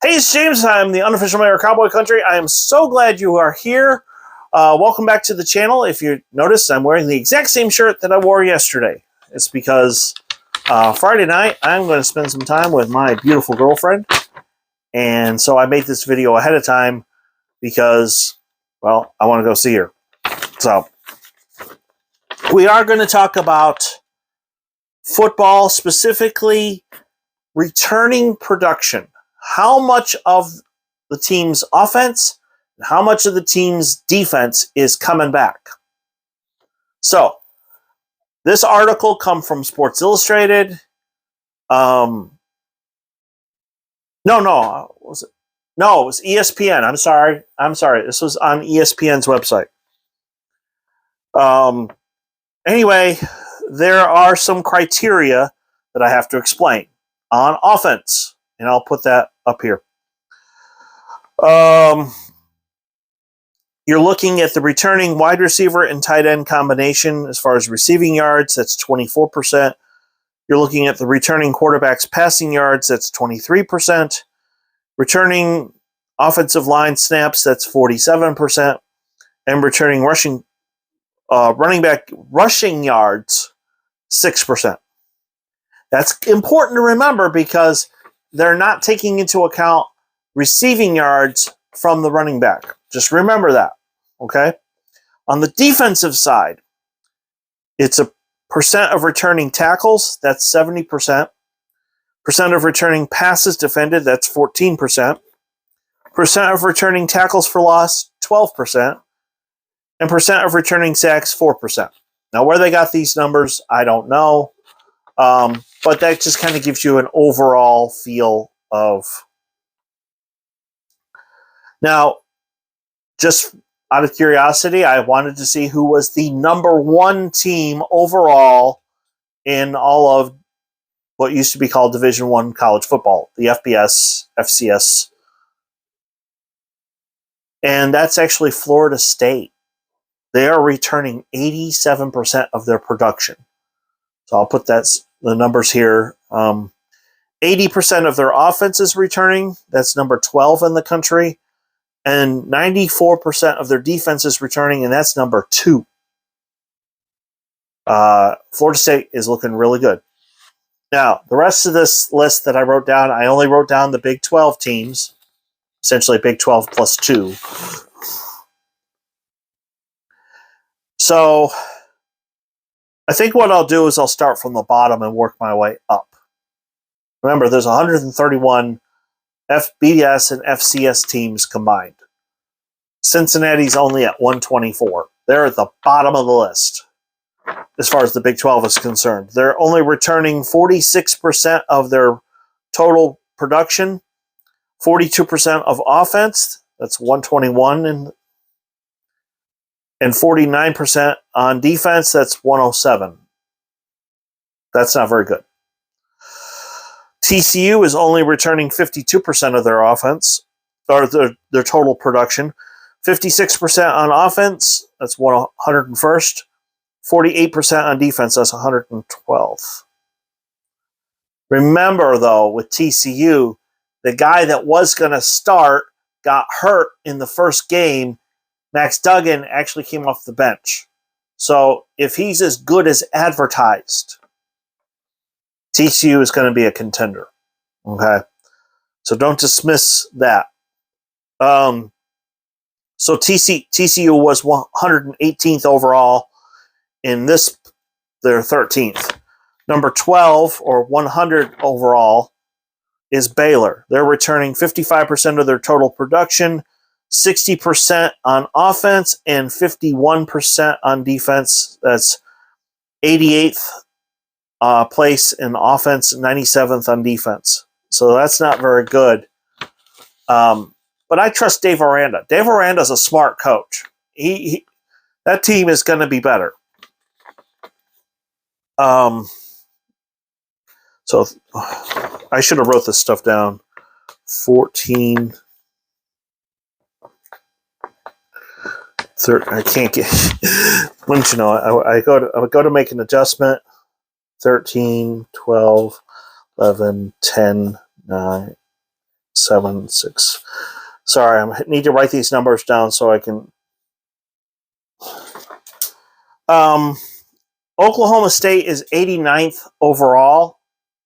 Hey, it's James. I'm the unofficial mayor of Cowboy Country. I am so glad you are here. Welcome back to the channel. If you notice, I'm wearing the exact same shirt that I wore yesterday. It's because Friday night, I'm going to spend some time with my beautiful girlfriend. And so I made this video ahead of time because, well, I want to go see her. So we are going to talk about football, specifically returning production. How much of the team's offense and how much of the team's defense is coming back? So, this article come from Sports Illustrated. No, was it? No, it was ESPN. I'm sorry. This was on ESPN's website. Anyway, there are some criteria that I have to explain on offense, and I'll put that up here. You're looking at the returning wide receiver and tight end combination as far as receiving yards, that's 24%. You're looking at the returning quarterback's passing yards, that's 23%. Returning offensive line snaps, that's 47%. And returning running back rushing yards, 6%. That's important to remember because they're not taking into account receiving yards from the running back. Just remember that, okay? On the defensive side, it's a percent of returning tackles, that's 70%. Percent of returning passes defended, that's 14%. Percent of returning tackles for loss, 12%. And percent of returning sacks, 4%. Now, where they got these numbers, I don't know. But that just kind of gives you an overall feel of. Now, just out of curiosity, I wanted to see who was the number one team overall in all of what used to be called Division I college football, the FBS, FCS. And that's actually Florida State. They are returning 87% of their production. So I'll put the numbers here. 80% of their offense is returning. That's number 12 in the country. And 94% of their defense is returning, and that's number 2. Florida State is looking really good. Now, the rest of this list that I wrote down, I only wrote down the Big 12 teams, essentially Big 12 plus 2. So I think what I'll do is I'll start from the bottom and work my way up. Remember, there's 131 FBS and FCS teams combined. Cincinnati's only at 124. They're at the bottom of the list as far as the Big 12 is concerned. They're only returning 46% of their total production, 42% of offense, that's 121, and 49% on defense, that's 107. That's not very good. TCU is only returning 52% of their offense, or their total production. 56% on offense, that's 101st. 48% on defense, that's 112th. Remember, though, with TCU, the guy that was going to start got hurt in the first game. Max Duggan actually came off the bench. So if he's as good as advertised, TCU is going to be a contender. Okay? So don't dismiss that. So TCU was 118th overall. In this, they're 13th. Number 12, or 100 overall, is Baylor. They're returning 55% of their total production, 60% on offense, and 51% on defense. That's 88th place in offense, 97th on defense. So that's not very good. But I trust Dave Aranda. Dave Aranda's a smart coach. That team is going to be better. So I should have wrote this stuff down. 14. I can't get. Wouldn't you know? I go to make an adjustment. 13, 12, 11, 10, 9, 7, 6. Sorry, I need to write these numbers down so I can. Oklahoma State is 89th overall,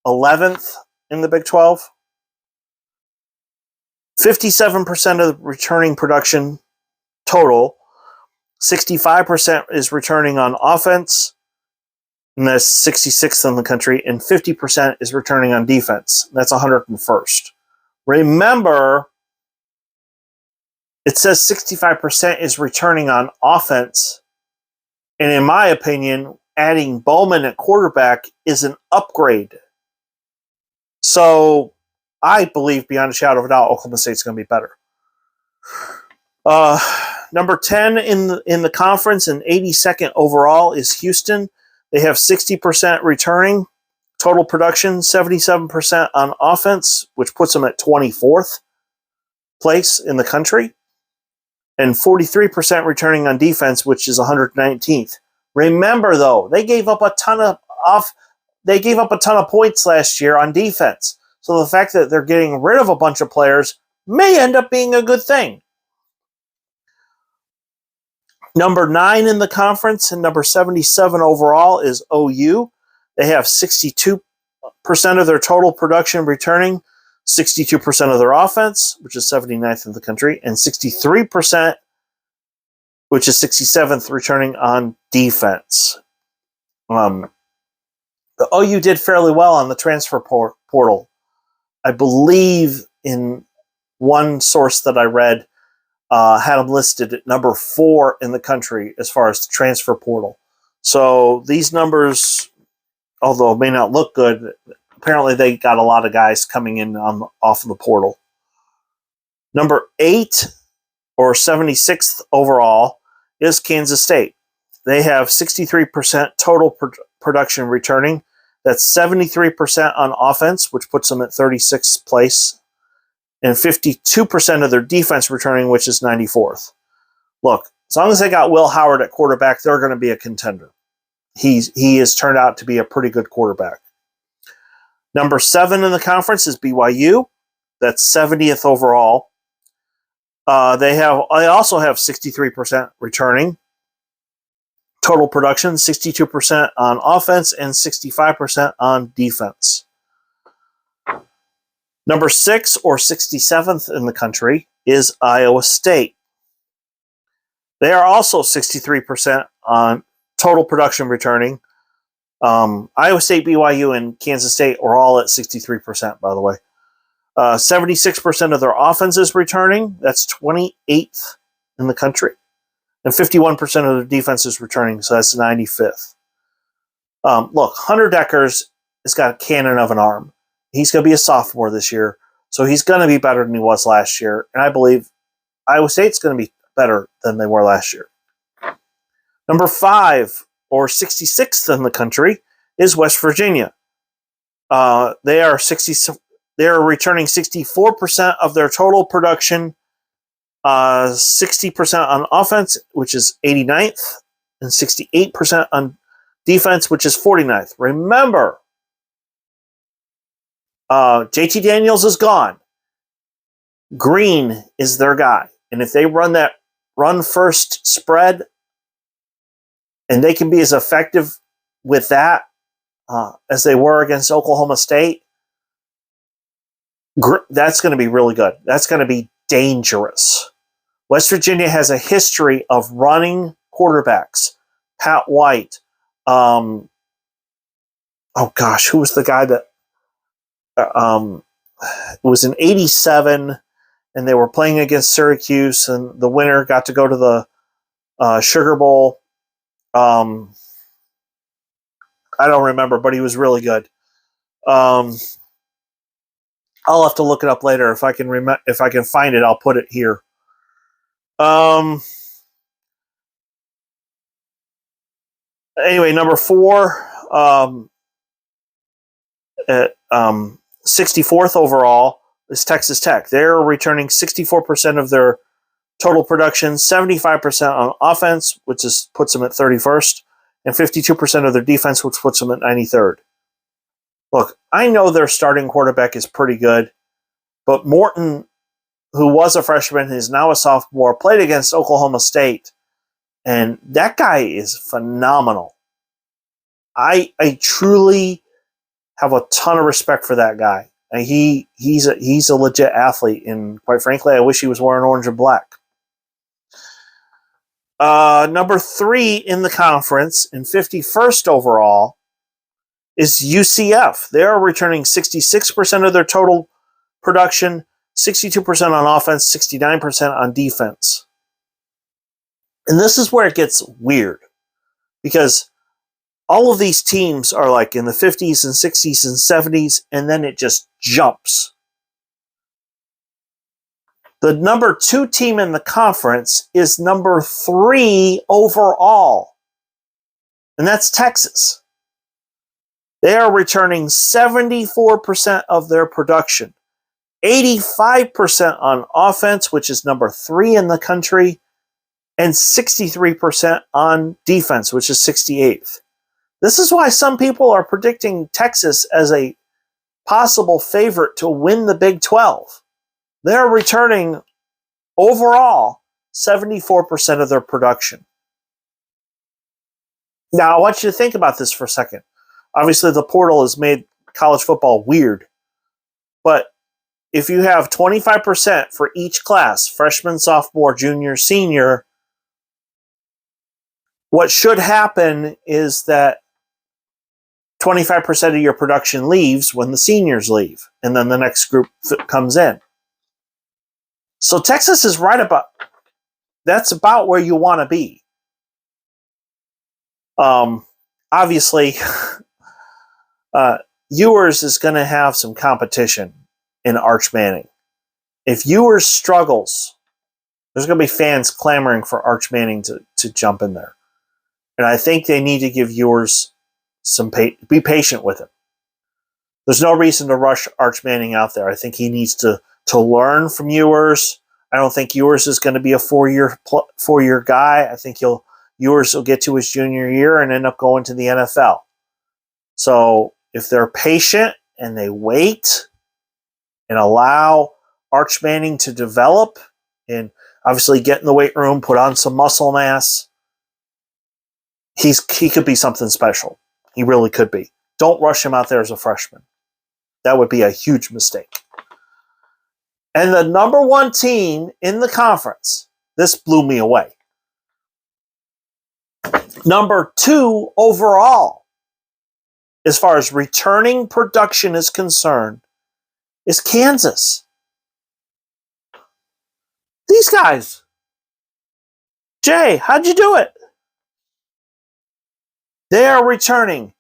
11th in the Big 12. 57% of the returning production total. 65% is returning on offense, and that's 66th in the country, and 50% is returning on defense. That's 101st. Remember, it says 65% is returning on offense, and in my opinion, adding Bowman at quarterback is an upgrade. So I believe beyond a shadow of a doubt, Oklahoma State's going to be better. Number 10 in the conference and 82nd overall is Houston. They have 60% returning total production, 77% on offense, which puts them at 24th place in the country, and 43% returning on defense, which is 119th. Remember, though, they gave up a ton of points last year on defense. So the fact that they're getting rid of a bunch of players may end up being a good thing. Number 9 in the conference and number 77 overall is OU. They have 62% of their total production returning, 62% of their offense, which is 79th in the country, and 63%, which is 67th, returning on defense. The OU did fairly well on the transfer portal. I believe in one source that I read, had them listed at number 4 in the country as far as the transfer portal. So these numbers, although it may not look good, apparently they got a lot of guys coming in off of the portal. Number 8 or 76th overall is Kansas State. They have 63% total production returning. That's 73% on offense, which puts them at 36th place, and 52% of their defense returning, which is 94th. Look, as long as they got Will Howard at quarterback, they're going to be a contender. He has turned out to be a pretty good quarterback. Number 7 in the conference is BYU. That's 70th overall. They also have 63% returning total production, 62% on offense, and 65% on defense. Number 6 or 67th in the country is Iowa State. They are also 63% on total production returning. Iowa State, BYU, and Kansas State are all at 63%, by the way. 76% of their offense is returning. That's 28th in the country. And 51% of their defense is returning, so that's 95th. Look, Hunter Dekkers has got a cannon of an arm. He's going to be a sophomore this year, so he's going to be better than he was last year. And I believe Iowa State's going to be better than they were last year. Number 5 or 66th in the country is West Virginia. They are returning 64% of their total production, 60% on offense, which is 89th, and 68% on defense, which is 49th. Remember, JT Daniels is gone. Green is their guy. And if they run that run-first spread, and they can be as effective with that as they were against Oklahoma State, that's going to be really good. That's going to be dangerous. West Virginia has a history of running quarterbacks. Pat White. Who was the guy that it was in 87, and they were playing against Syracuse, and the winner got to go to the Sugar Bowl. I don't remember, but he was really good. I'll have to look it up later. If I can find it, I'll put it here. Anyway, number 4, at 64th overall is Texas Tech. They're returning 64% of their total production, 75% on offense, which puts them at 31st, and 52% of their defense, which puts them at 93rd. Look, I know their starting quarterback is pretty good, But Morton, who was a freshman, is now a sophomore, played against Oklahoma State, and that guy is phenomenal. I truly have a ton of respect for that guy. And he's a legit athlete, and quite frankly, I wish he was wearing orange and black. Number 3 in the conference and 51st overall is UCF. They are returning 66% of their total production, 62% on offense, 69% on defense. And this is where it gets weird, because all of these teams are like in the 50s and 60s and 70s, and then it just jumps. The number 2 team in the conference is number 3 overall, and that's Texas. They are returning 74% of their production, 85% on offense, which is number 3 in the country, and 63% on defense, which is 68th. This is why some people are predicting Texas as a possible favorite to win the Big 12. They're returning overall 74% of their production. Now, I want you to think about this for a second. Obviously, the portal has made college football weird. But if you have 25% for each class, freshman, sophomore, junior, senior, what should happen is that 25% of your production leaves when the seniors leave, and then the next group comes in. So Texas is right about, that's about where you want to be. Obviously, Ewers is going to have some competition in Arch Manning. If Ewers struggles, there's going to be fans clamoring for Arch Manning to jump in there. And I think they need to give Ewers be patient with him. There's no reason to rush Arch Manning out there. I think he needs to learn from Ewers. I don't think Ewers is going to be a four-year guy. I think Ewers will get to his junior year and end up going to the NFL. So if they're patient and they wait and allow Arch Manning to develop and obviously get in the weight room, put on some muscle mass, he could be something special. He really could be. Don't rush him out there as a freshman. That would be a huge mistake. And the number 1 team in the conference, this blew me away. Number 2 overall, as far as returning production is concerned, is Kansas. These guys. Jay, how'd you do it? They are returning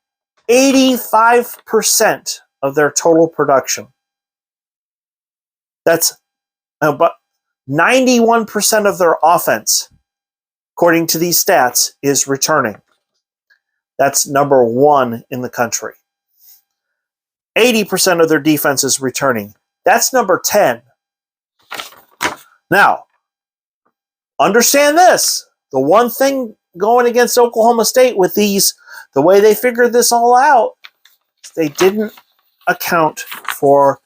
85% of their total production. That's about 91% of their offense, according to these stats, is returning. That's number 1 in the country. 80% of their defense is returning. That's number 10. Now, understand this. The one thing going against Oklahoma State with the way they figured this all out, they didn't account for,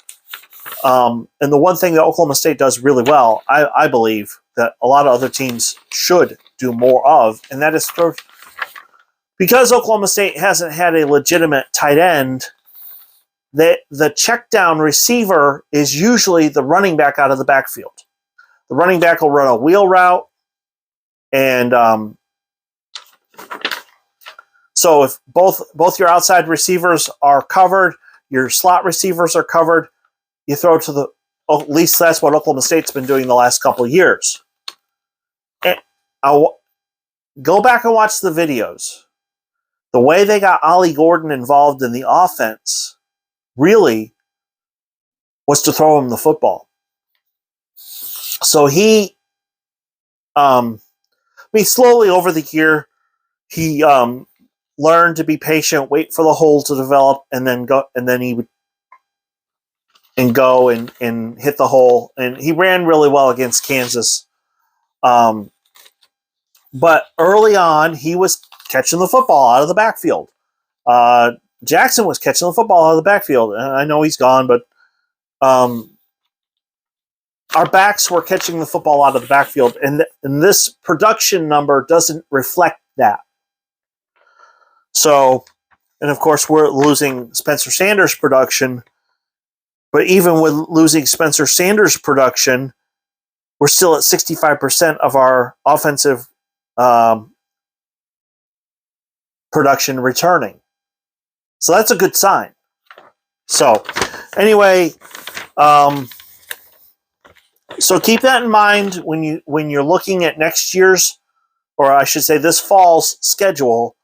and the one thing that Oklahoma State does really well, I believe, that a lot of other teams should do more of, and that is because Oklahoma State hasn't had a legitimate tight end, the check down receiver is usually the running back out of the backfield. The running back will run a wheel route, and so if both your outside receivers are covered, your slot receivers are covered, you throw to at least that's what Oklahoma State's been doing the last couple of years. And I'll go back and watch the videos. The way they got Ollie Gordon involved in the offense really was to throw him the football. So he, slowly over the year, he learned to be patient, wait for the hole to develop, and then he would go and hit the hole. And he ran really well against Kansas. But early on, he was catching the football out of the backfield. Jackson was catching the football out of the backfield. And I know he's gone, but our backs were catching the football out of the backfield, and this production number doesn't reflect that. So, and of course, we're losing Spencer Sanders' production, but even with losing Spencer Sanders' production, we're still at 65% of our offensive production returning. So that's a good sign. So, anyway, so keep that in mind when you're looking at next year's, or I should say this fall's schedule.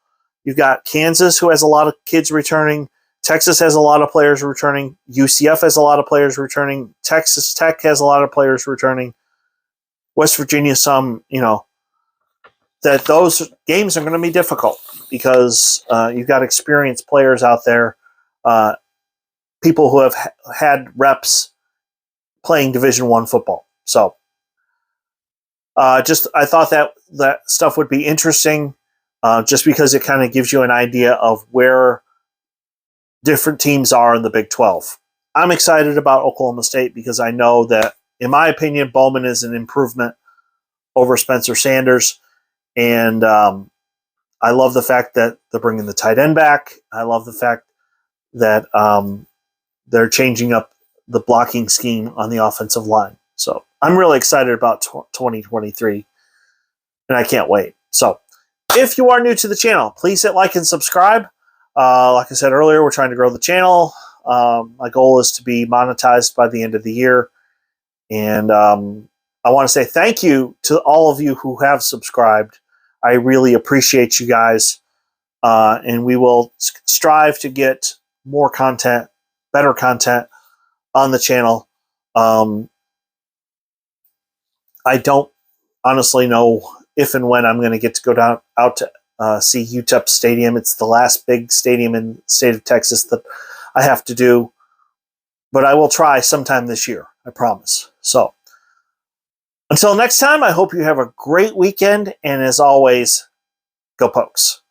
You've got Kansas, who has a lot of kids returning. Texas has a lot of players returning. UCF has a lot of players returning. Texas Tech has a lot of players returning. West Virginia, some, that those games are going to be difficult because you've got experienced players out there, people who have had reps playing Division I football. So I thought that stuff would be interesting just because it kind of gives you an idea of where different teams are in the Big 12. I'm excited about Oklahoma State because I know that, in my opinion, Bowman is an improvement over Spencer Sanders. And I love the fact that they're bringing the tight end back. I love the fact that they're changing up the blocking scheme on the offensive line. So I'm really excited about 2023, and I can't wait. So if you are new to the channel, please hit like and subscribe. Like I said earlier, we're trying to grow the channel. My goal is to be monetized by the end of the year. And I want to say thank you to all of you who have subscribed. I really appreciate you guys. And we will strive to get more content, better content on the channel. I don't honestly know if and when I'm going to get to go out to see UTEP Stadium. It's the last big stadium in the state of Texas that I have to do. But I will try sometime this year, I promise. So until next time, I hope you have a great weekend. And as always, go Pokes.